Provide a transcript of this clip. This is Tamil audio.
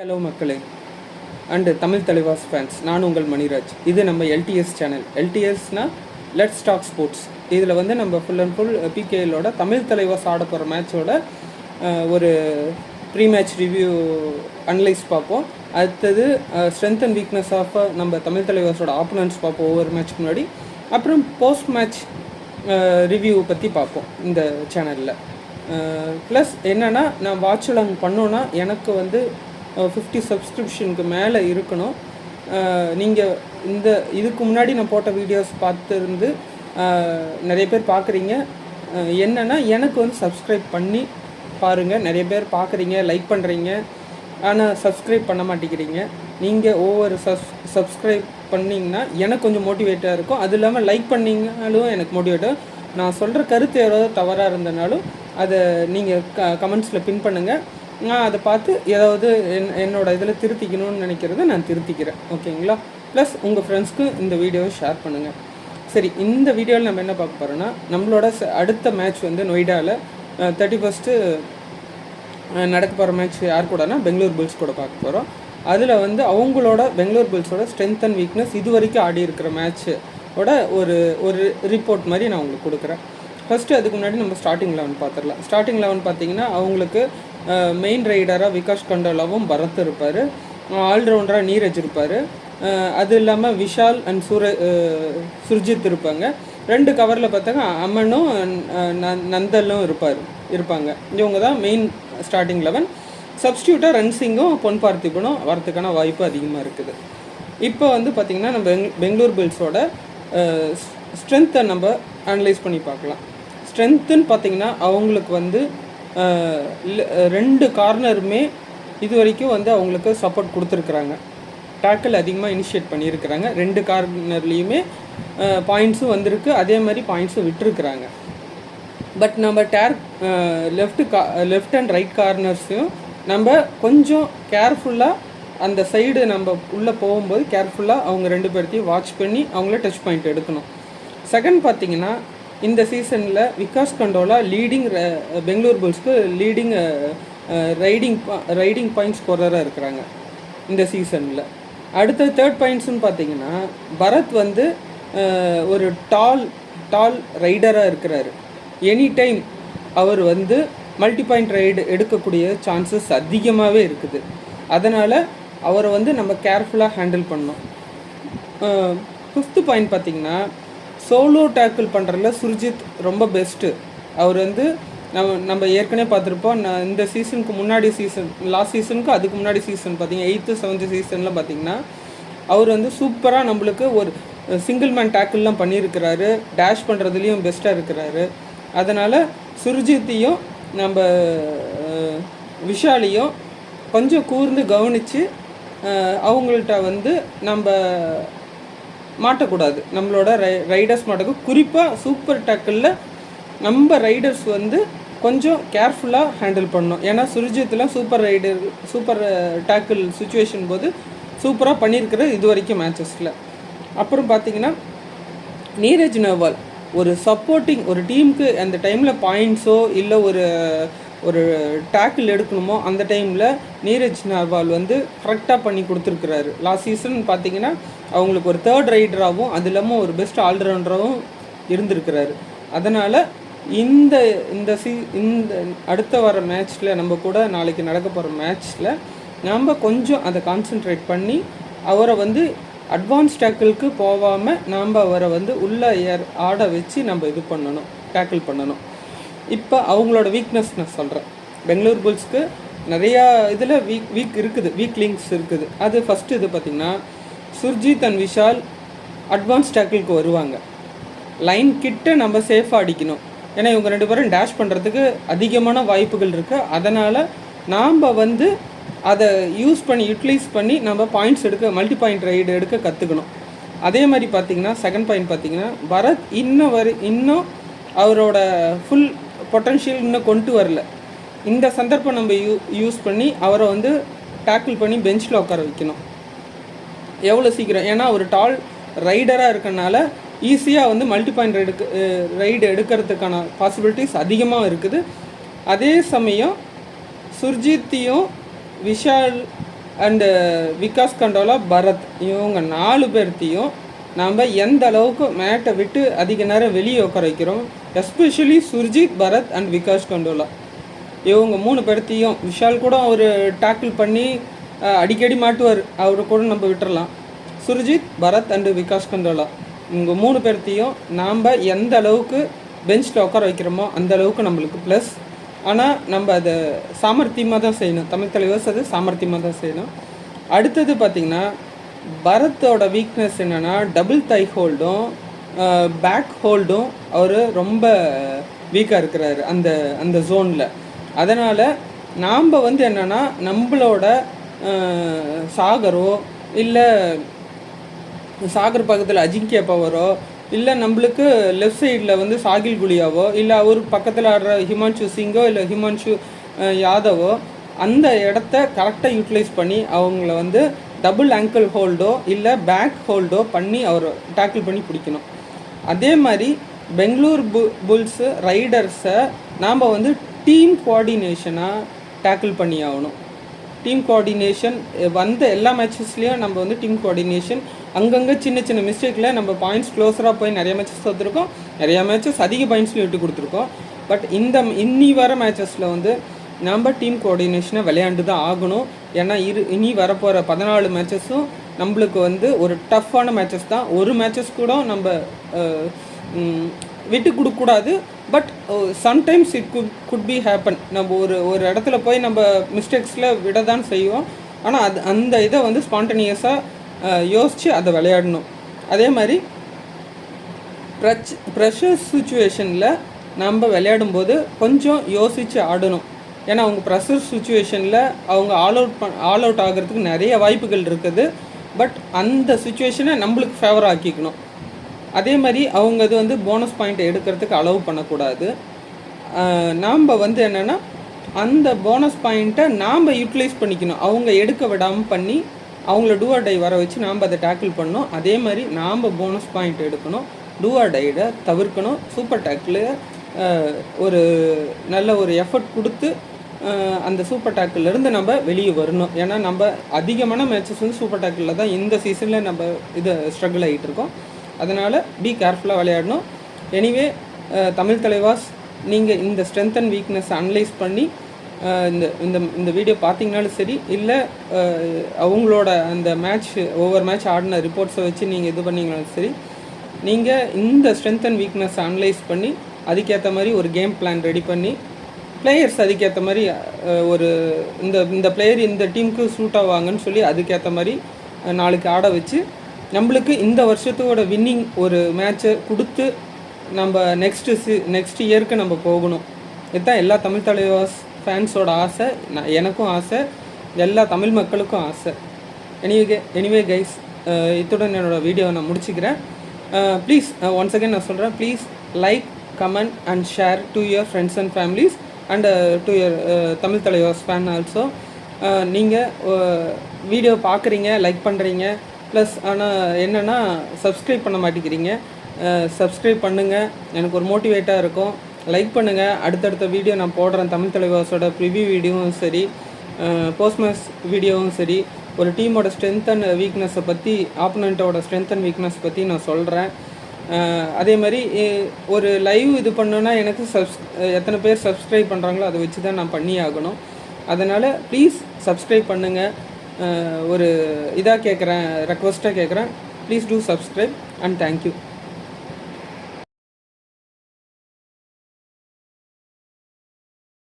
ஹலோ மக்களே அண்டு தமிழ் தலைவாஸ் ஃபேன்ஸ், நான் உங்கள் மணிராஜ். இது நம்ம எல்டிஎஸ் சேனல். எல்டிஎஸ்னால் லெட்ஸ் டாக் ஸ்போர்ட்ஸ். இதில் வந்து நம்ம ஃபுல் அண்ட் ஃபுல் பிகேஎலோட தமிழ் தலைவாஸ் ஆட போகிற மேட்சோட ஒரு ப்ரீ மேட்ச் ரிவ்யூ அனலைஸ் பார்ப்போம். அடுத்தது ஸ்ட்ரென்த் அண்ட் வீக்னஸ் ஆஃப் நம்ம தமிழ் தலைவாஸோட ஆப்போனன்ட்ஸ் பார்ப்போம் ஒவ்வொரு மேட்ச்க்கு முன்னாடி. அப்புறம் போஸ்ட் மேட்ச் ரிவ்யூ பற்றி பார்ப்போம் இந்த சேனலில். ப்ளஸ் என்னென்னா, நான் வாட்ச் அலாங் பண்ணோன்னா எனக்கு வந்து 50 சப்ஸ்கிரிப்ஷனுக்கு மேலே இருக்கணும். நீங்கள் இதுக்கு முன்னாடி நான் போட்ட வீடியோஸ் பார்த்துருந்து நிறைய பேர் பார்க்குறீங்க. என்னென்னா, எனக்கு வந்து சப்ஸ்கிரைப் பண்ணி பாருங்கள். நிறைய பேர் பார்க்குறீங்க, லைக் பண்ணுறீங்க, ஆனால் சப்ஸ்கிரைப் பண்ண மாட்டேங்கிறீங்க. நீங்கள் ஒவ்வொரு சப்ஸ்கிரைப் பண்ணிங்கன்னா எனக்கு கொஞ்சம் மோட்டிவேட்டாக இருக்கும். அது இல்லாமல் லைக் பண்ணிங்கனாலும் எனக்கு மோட்டிவேட்டாக. நான் சொல்கிற கருத்து ஏதாவது தவறாக இருந்தனாலும் அதை நீங்கள் கமெண்ட்ஸில் பின் பண்ணுங்கள். நான் அதை பார்த்து ஏதாவது என்னோடய இதில் திருத்திக்கணும்னு நினைக்கிறத நான் திருத்திக்கிறேன். ஓகேங்களா? ப்ளஸ் உங்கள் ஃப்ரெண்ட்ஸ்க்கு இந்த வீடியோவை ஷேர் பண்ணுங்கள். சரி, இந்த வீடியோவில் நம்ம என்ன பார்க்க போகிறோன்னா, நம்மளோட அடுத்த மேட்ச் வந்து நொய்டாவில் 31 நடக்க போகிற மேட்ச் யார் கூடனா பெங்களூர் புல்ஸ் கூட பார்க்க போகிறோம். அதில் வந்து அவங்களோட பெங்களூர் புல்ஸோட ஸ்ட்ரென்த் அண்ட் வீக்னஸ் இது வரைக்கும் ஆடி இருக்கிற மேட்சோட ஒரு ரிப்போர்ட் மாதிரி நான் உங்களுக்கு கொடுக்குறேன். ஃபஸ்ட்டு அதுக்கு முன்னாடி நம்ம ஸ்டார்டிங் 11 பார்த்துடலாம். ஸ்டார்டிங் 11 பார்த்திங்கன்னா, அவங்களுக்கு மெயின் ரைடராக விகாஷ் கண்டோலாவும் பரத் இருப்பார். ஆல்ரவுண்டராக நீரஜ் இருப்பார். அது இல்லாமல் விஷால் அண்ட் சுர்ஜித் இருப்பாங்க. 2 கவரில் பார்த்தாங்க அமனும் நந்தலும் இருப்பாங்க. இவங்க தான் மெயின் ஸ்டார்டிங் 11. சப்ஸ்டியூட்டாக ரன்சிங்கும் பொன் பார்த்திபனும் வரத்துக்கான வாய்ப்பு அதிகமாக இருக்குது. இப்போ வந்து பார்த்திங்கன்னா, நம்ம பெங்களூர் புல்ஸோட ஸ்ட்ரென்த்தை நம்ம அனலைஸ் பண்ணி பார்க்கலாம். ஸ்ட்ரென்த்துன்னு பார்த்திங்கன்னா, அவங்களுக்கு வந்து 2 கார்னருமே இது வரைக்கும் வந்து அவங்களுக்கு சப்போர்ட் கொடுத்துருக்குறாங்க. டேக்கிள் அதிகமாக இனிஷியேட் பண்ணியிருக்கிறாங்க. 2 கார்னர்லேயுமே பாயிண்ட்ஸும் வந்திருக்கு, அதே மாதிரி பாயிண்ட்ஸும் விட்டுருக்குறாங்க. பட் நம்ம லெஃப்ட் அண்ட் ரைட் கார்னர்ஸையும் நம்ம கொஞ்சம் கேர்ஃபுல்லாக அந்த சைடு நம்ம உள்ளே போகும்போது கேர்ஃபுல்லாக அவங்க 2 பேர்த்தையும் வாட்ச் பண்ணி அவங்கள டச் பாயிண்ட் எடுக்கணும். செகண்ட் பார்த்திங்கன்னா, இந்த சீசனில் விகாஷ் கண்டோலா லீடிங் பெங்களூர் புல்ஸ்க்கு லீடிங் ரைடிங் பாயிண்ட் ஸ்கோரராக இருக்கிறாங்க இந்த சீசனில். அடுத்த தேர்ட் பாயிண்ட்ஸ்னு பார்த்திங்கன்னா, பரத் வந்து ஒரு டால் ரைடராக இருக்கிறாரு. எனி டைம் அவர் வந்து மல்டி பாயிண்ட் ரைடு எடுக்கக்கூடிய சான்சஸ் அதிகமாகவே இருக்குது. அதனால் அவரை வந்து நம்ம கேர்ஃபுல்லாக ஹேண்டில் பண்ணோம். 5th பாயிண்ட் பார்த்திங்கன்னா, சோலோ டேக்கிள் பண்ணுறதுல சுர்ஜித் ரொம்ப பெஸ்ட்டு. அவர் வந்து நம்ம ஏற்கனவே பார்த்துருப்போம். இந்த சீசனுக்கு முன்னாடி லாஸ்ட் சீசனுக்கு அதுக்கு முன்னாடி சீசன் பார்த்திங்கன்னா 8th 7th சீசனில் பார்த்திங்கன்னா அவர் வந்து சூப்பராக நம்மளுக்கு ஒரு சிங்கிள் மேன் டேக்கிள்லாம் பண்ணியிருக்கிறாரு. டேஷ் பண்ணுறதுலேயும் பெஸ்ட்டாக இருக்கிறாரு. அதனால் சுர்ஜித்தையும் நம்ம விஷாலையும் கொஞ்சம் கூர்ந்து கவனித்து அவங்கள்ட்ட வந்து நம்ம மாட்டக்கூடாது. நம்மளோட ரைடர்ஸ் மாட்டக்கூடாது. குறிப்பாக சூப்பர் டேக்கிளில் நம்ம ரைடர்ஸ் வந்து கொஞ்சம் கேர்ஃபுல்லாக ஹேண்டில் பண்ணணும். ஏன்னா சுர்ஜித்லாம் சூப்பர் டேக்கிள் சுச்சுவேஷன் போது சூப்பராக பண்ணியிருக்கிறது இது வரைக்கும் மேட்சஸில். அப்புறம் பார்த்திங்கன்னா, நீரஜ் நர்வால் ஒரு சப்போர்ட்டிங் ஒரு டீமுக்கு அந்த டைமில் பாயிண்ட்ஸோ இல்லை ஒரு டேக்கிள் எடுக்கணுமோ அந்த டைமில் நீரஜ் நர்வால் வந்து கரெக்டாக பண்ணி கொடுத்துருக்குறாரு. லாஸ்ட் சீசன் பார்த்திங்கன்னா அவங்களுக்கு ஒரு 3rd ரைடராகவும் அது இல்லாமல் ஒரு பெஸ்ட் ஆல்ரவுண்டராகவும் இருந்திருக்கிறாரு. அதனால் இந்த அடுத்த வர மேட்ச்சில் நம்ம கூட நாளைக்கு நடக்க போகிற மேட்ச்சில் நம்ம கொஞ்சம் அதை கான்சென்ட்ரேட் பண்ணி அவரை வந்து அட்வான்ஸ் டேக்கிளுக்கு போகாமல் நாம் அவரை வந்து உள்ளே ஆட வச்சு நம்ம டேக்கிள் பண்ணணும். இப்போ அவங்களோட வீக்னஸ் நான் சொல்கிறேன். பெங்களூர் புல்ஸ்க்கு நிறையா இதில் வீக் லிங்க்ஸ் இருக்குது. அது ஃபஸ்ட்டு இது பார்த்திங்கன்னா, சுர்ஜித் அண்ட் விஷால் அட்வான்ஸ் டேக்கிளுக்கு வருவாங்க. லைன் கிட்ட நம்ம சேஃபாக அடிக்கணும். ஏன்னா இவங்க 2 பேரும் டேஷ் பண்ணுறதுக்கு அதிகமான வாய்ப்புகள் இருக்குது. அதனால் நாம் வந்து அதை யூட்டிலைஸ் பண்ணி நம்ம பாயிண்ட்ஸ் மல்டி பாயிண்ட் ரைடு எடுக்க கற்றுக்கணும். அதே மாதிரி பார்த்திங்கன்னா, செகண்ட் பாயிண்ட் பார்த்திங்கன்னா, பரத் இன்னும் அவரோட ஃபுல் பொட்டன்ஷியல் இன்னும் கொண்டு வரல. இந்த சந்தர்ப்பம் நம்ம யூஸ் பண்ணி அவரை வந்து டேக்கிள் பண்ணி பெஞ்சில் உட்கார வைக்கணும் எவ்வளோ சீக்கிரம். ஏன்னா ஒரு டால் ரைடராக இருக்கனால ஈஸியாக வந்து மல்டி பாயிண்ட் ரைடு எடுக்கிறதுக்கான பாசிபிலிட்டிஸ் அதிகமாக இருக்குது. அதே சமயம் சுர்ஜித்தையும் விஷால் அண்டு விகாஸ் கண்டோலா, பரத், இவங்க 4 பேர்த்தையும் நாம் எந்த அளவுக்கு மேட்டை விட்டு அதிக நேரம் வெளியே உட்கார வைக்கிறோம். எஸ்பெஷலி சுர்ஜித், பரத் அண்ட் விகாஸ் கண்டோலா, இவங்க 3 பேர்த்தையும். விஷால் கூட அவர் டேக்கிள் பண்ணி அடிக்கடி மாட்டுவார், அவரு கூட நம்ம விட்டுறலாம். சுர்ஜித், பரத் அண்டு விகாஸ் கண்டோலா, இவங்க 3 பேர்த்தையும் நாம் எந்த அளவுக்கு பெஞ்சில் உட்கார வைக்கிறோமோ அந்த அளவுக்கு நம்மளுக்கு ப்ளஸ். ஆனால் நம்ம அதை சாமர்த்தியமாக தான் செய்யணும். தமிழ் தலைவர்ஸ் அது சாமர்த்தியமாக தான் செய்யணும். அடுத்தது பார்த்திங்கன்னா, பரத்தோட வீக்னஸ் என்னென்னா டபுள் தை ஹோல்டும் பேக் ஹோல்டும் அவர் ரொம்ப வீக்காக இருக்கிறாரு அந்த அந்த ஜோனில். அதனால் நாம் என்னென்னா நம்மளோட சாகரோ இல்லை சாகர் பக்கத்தில் அஜிங்கியா பவரோ இல்லை நம்மளுக்கு லெஃப்ட் சைடில் சாகில் குலியாவோ இல்லை அவர் பக்கத்தில் ஆடுற ஹிமான்ஷு சிங்கோ இல்லை ஹிமான்ஷு யாதவோ அந்த இடத்த கரெக்டாக யூட்டிலைஸ் பண்ணி அவங்கள டபுள் ஆங்கிள் ஹோல்டோ இல்லை பேக் ஹோல்டோ பண்ணி அவர் டேக்கிள் பண்ணி பிடிக்கணும். அதே மாதிரி பெங்களூர் புல்ஸு ரைடர்ஸை நாம் டீம் கோஆர்டினேஷனாக டேக்கிள் பண்ணி ஆகணும். டீம் கோஆர்டினேஷன் எல்லா மேட்சஸ்லேயும் நம்ம டீம் கோஆர்டினேஷன் அங்கங்கே சின்ன சின்ன மிஸ்டேக்கில் நம்ம பாயிண்ட்ஸ் க்ளோஸராக போய் நிறைய மேட்சஸ் தோற்றுருக்கோம், நிறையா மேட்சஸ் அதிக பாயிண்ட்ஸ்லையும் விட்டு கொடுத்துருக்கோம். பட் இன்னி வர மேட்சஸில் நம்ம டீம் கோஆர்டினேஷனை விளையாண்டு தான் ஆகணும். ஏன்னா இனி வரப்போகிற 14 மேட்சஸும் நம்மளுக்கு ஒரு டஃப்பான மேட்சஸ் தான். ஒரு மேட்சஸ் கூட நம்ம விட்டு கொடுக்கக்கூடாது. But sometimes it could be happen. நம்ம ஒரு இடத்துல போய் நம்ம மிஸ்டேக்ஸில் விட தான் செய்வோம். ஆனால் அந்த இதை ஸ்பான்டனியஸாக யோசித்து அதை விளையாடணும். அதே மாதிரி ப்ரெஷர் சுச்சுவேஷனில் நம்ம விளையாடும்போது கொஞ்சம் யோசித்து ஆடணும். ஏன்னா அவங்க ப்ரெஷர் சுச்சுவேஷனில் அவங்க ஆல் அவுட் ஆகிறதுக்கு நிறைய வாய்ப்புகள் இருக்குது. பட் அந்த சுச்சுவேஷனை நம்மளுக்கு ஃபேவர் ஆக்கிக்கணும். அதே மாதிரி அவங்க இது போனஸ் பாயிண்ட் எடுக்கிறதுக்கு அலோவ் பண்ணக்கூடாது. நாம் என்னென்னா அந்த போனஸ் பாயிண்ட்டை நாம் யூட்டிலைஸ் பண்ணிக்கணும். அவங்க எடுக்க விடாமல் பண்ணி அவங்கள டூ ஆர் டை வர வச்சு நாம் அதை டேக்கிள் பண்ணணும். அதே மாதிரி நாம் போனஸ் பாயிண்ட் எடுக்கணும், டூ ஆர் டையை தவிர்க்கணும். சூப்பர் டேக்கிள் ஒரு நல்ல ஒரு எஃபர்ட் கொடுத்து அந்த சூப்பர் டேக்கிள்லேருந்து நம்ம வெளியே வரணும். ஏன்னா நம்ம அதிகமான மேட்சஸ் சூப்பர் டேக்கிளில் தான் இந்த சீசனில் நம்ம இதை ஸ்ட்ரகிள் ஆகிட்டு இருக்கோம். அதனால் பி கேர்ஃபுல்லாக விளையாடணும். எனிவே தமிழ் தலைவாஸ், நீங்கள் இந்த ஸ்ட்ரென்த் அண்ட் வீக்னஸ் அனலைஸ் பண்ணி இந்த வீடியோ பார்த்தீங்கனாலும் சரி, இல்லை அவங்களோட அந்த ஒவ்வொரு மேட்ச் ஆடின ரிப்போர்ட்ஸை வச்சு நீங்கள் இது பண்ணிங்கனாலும் சரி, நீங்கள் இந்த ஸ்ட்ரென்த் அண்ட் வீக்னஸ் அனலைஸ் பண்ணி அதுக்கேற்ற மாதிரி ஒரு கேம் பிளான் ரெடி பண்ணி பிளேயர்ஸ் அதுக்கேற்ற மாதிரி ஒரு இந்த பிளேயர் இந்த டீமுக்கு சூட் ஆவாங்கன்னு சொல்லி அதுக்கேற்ற மாதிரி நாளைக்கு ஆட வச்சு நம்மளுக்கு இந்த வருஷத்தோட வின்னிங் ஒரு மேட்சை கொடுத்து நம்ம நெக்ஸ்ட் இயருக்கு நம்ம போகணும். இதுதான் எல்லா தமிழ் தலைவாஸ் ஃபேன்ஸோட ஆசை, எனக்கும் ஆசை, எல்லா தமிழ் மக்களுக்கும் ஆசை. எனிவே கைஸ், இத்துடன் என்னோடய வீடியோவை நான் முடிச்சுக்கிறேன். ப்ளீஸ் ஒன்ஸ் அகேன் நான் சொல்கிறேன், please like, comment and share to your friends and families and to your Tamil Thalaivas fan also. நீங்கள் வீடியோ பார்க்குறீங்க, லைக் பண்ணுறீங்க, ப்ளஸ் ஆனால் என்னென்னா சப்ஸ்கிரைப் பண்ண மாட்டேங்கிறீங்க. சப்ஸ்கிரைப் பண்ணுங்கள், எனக்கு ஒரு மோட்டிவேட்டாக இருக்கும். லைக் பண்ணுங்கள். அடுத்தடுத்த வீடியோ நான் போடுறேன். தமிழ் தலைவாஸோட ப்ரிவியூ வீடியோவும் சரி, போஸ்ட் மேட்ச் வீடியோவும் சரி, ஒரு டீமோட ஸ்ட்ரென்த் அண்ட் வீக்னஸை பற்றி, ஆப்போனண்ட்டோட ஸ்ட்ரென்த் அண்ட் வீக்னஸ் பற்றி நான் சொல்கிறேன். அதே மாதிரி ஒரு லைவ் இது பண்ணோன்னா எனக்கு எத்தனை பேர் சப்ஸ்கிரைப் பண்ணுறாங்களோ அதை வச்சு தான் நான் பண்ணி ஆகணும். அதனால் ப்ளீஸ் சப்ஸ்கிரைப் பண்ணுங்கள். ஒரு இதாக கேட்குறேன், ரெக்வஸ்ட்டாக கேட்குறேன், please do subscribe and thank you.